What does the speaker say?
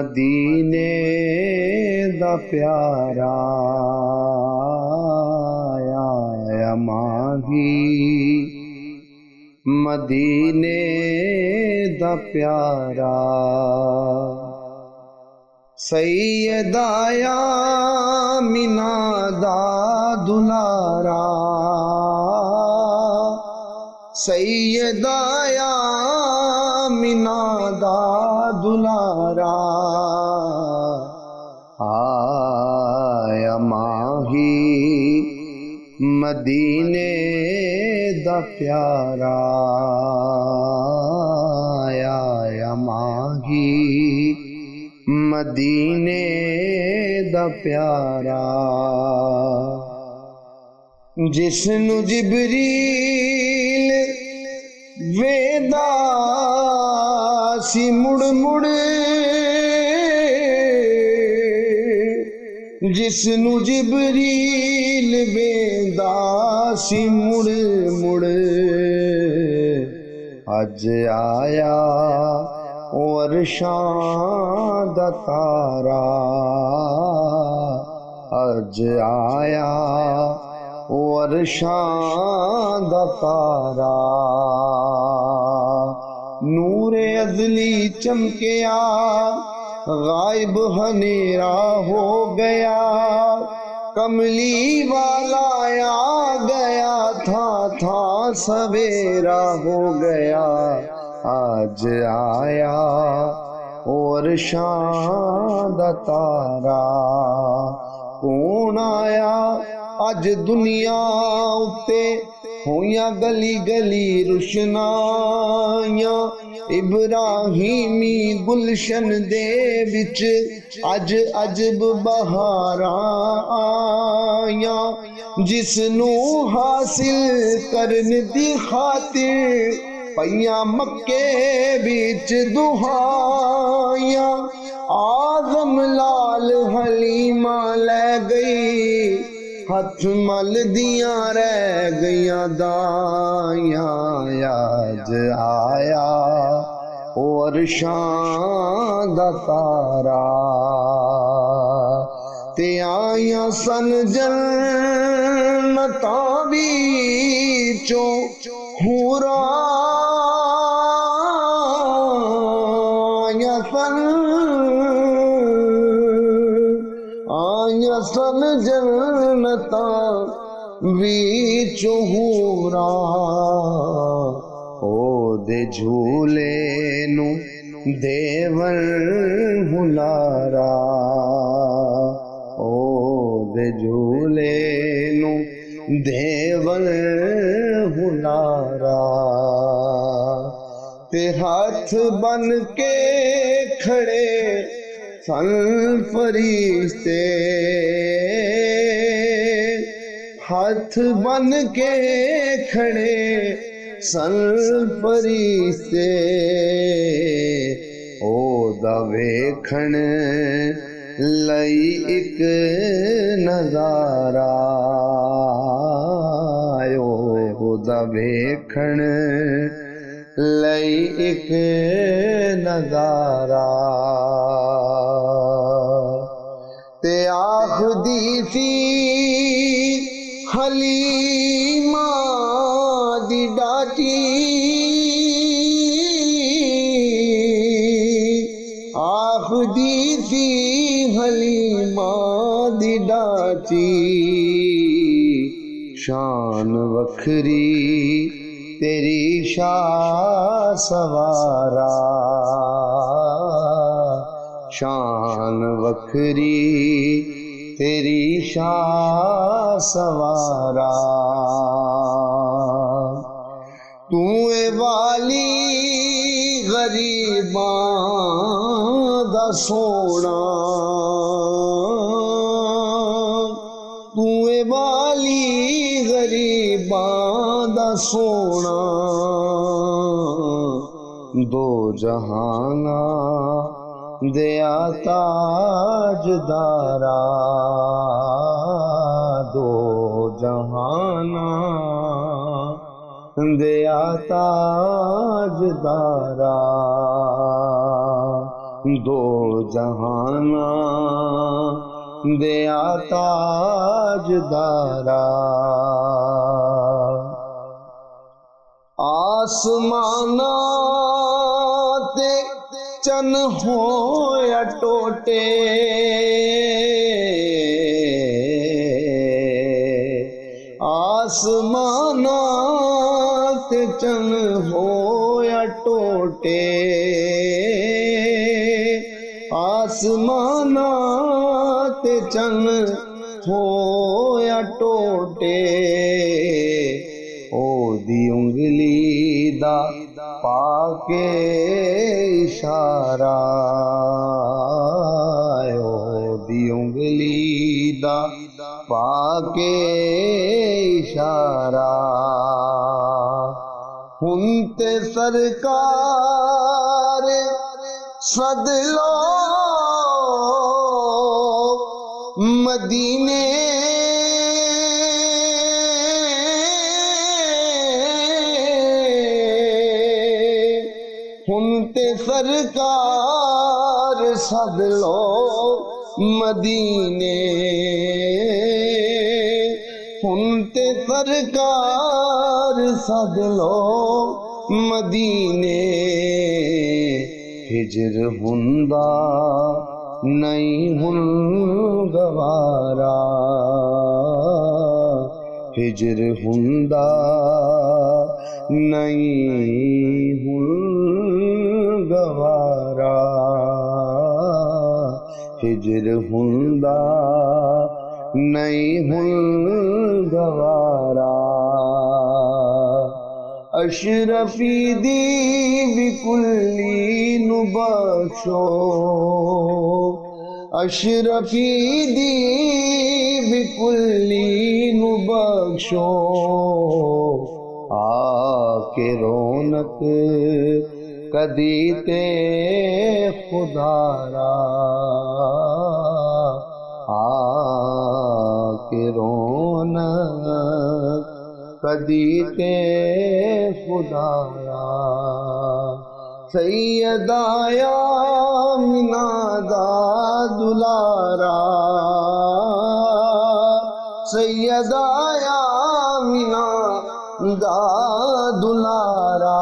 मदीने दा प्यारा आया माही, मदीने दा प्यारा। सैयदा आमिना दा दुलारा, सैयदा आमिना दा दुलारा आया माही, मदीने दा प्यारा आया माही, मदीने दा प्यारा। जिसनु जिबरील वेदा सी मुड़ मुड़, जिसनु जिबरील वेदा सी मुड़ मुड़, अज आया ओ अरशां दा तारा, अज आया ओ अरशां दा तारा। नूरे अज़ली चमकिया, गायब हनेरा हो गया, कमली वाला आ गया, था सवेरा हो गया। आज आया और शान दा तारा, कौन आया अज दुनिया उत्ते, होया गली गली रुशनाइयां, इब्राहिमी गुलशन दे विच अज अजब बहारां आइयां। जिसनू हासिल करन दी खातिर पईयां मक्के बिच दुहाइयां, आज़म लाल हलीमा लै गई, हथ मल दियां रह गईयां दाइयां। आज आया और शान दा तारा, ते आइयां सन जन्नतां विचों हूरां, आइयां सन जन्नतां विचों हूरां, ओ दे झूले नू देवन हुलारा, ओ दे झूले नू देवन हुलारा। ते हाथ बन के खड़े सन फरिश्ते, हाथ बन के खड़े सन फरिश्ते, ओ दा वेखण लई इक नज़ारा, ओ दा वेखण लई इक नज़ारा। ते आखदी सी हलीमा दी डाटी, आखदी सी हलीमा दी डाटी, शान वखरी तेरी शाह सवारा, शान वखरी तेरी शाह सवारा। तू ए वाली गरीबां दा सोना, तू ए वाली गरीबां दा सोना, दो जहाना दया ताजदारा, दो जहाना दया ताजदारा। दो जहाना दया ताजदारा। आसमाना ते चन हो या टोटे, आसमाना ते चन हो या टोटे, आसमाना ते चन हो या टोटे, ओदी उंगली दा पाके इशारा, ओदी उंगली दा पाके इशारा। हुन ते सरकार सद लो मदीने, हुन ते सरकार सद लो मदीने, हुन ते सरकार सद लो मदीने। हिजर हुंदा नहीं हुन गवारा, हिजर हुंदा नहीं हुन गवारा, हिजर हुंदा नहीं हुन गवारा। अशरफी दी बिकुली नु बख्शो, अशरफी दी बिकुली नु बख्शो, आके रौनक कदी ते खुदारा, आके रौनक कदी ते खुदारा। सैयदा आमिना दा दुलारा, सैयदा आमिना दा दुलारा।